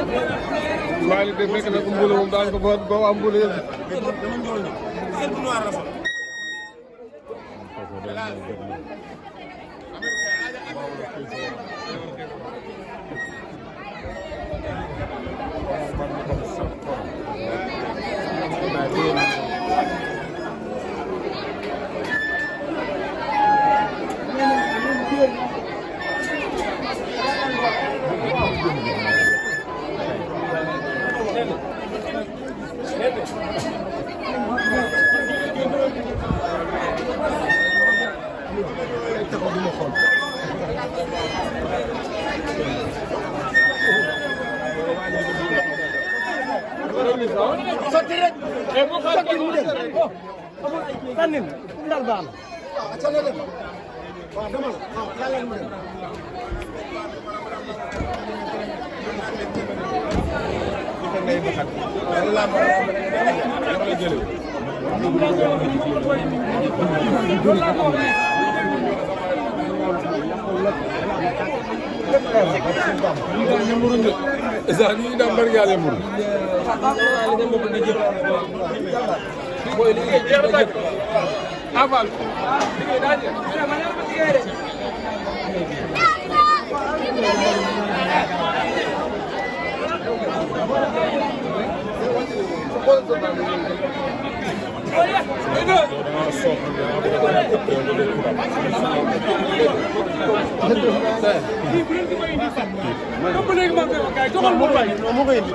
Malick de fekk na ko mbulu moom daañu ko ba waa mbulu yëpp. sotti rek sotti mu dem sànni ndal baax na waaw demal yàlla mu dem Esa ni dam bari yàlla mur boy li ngay jeex tak aval liggéey daa jeex léegi maa ngi koy wax gars yi joxal mo bay mo koy indi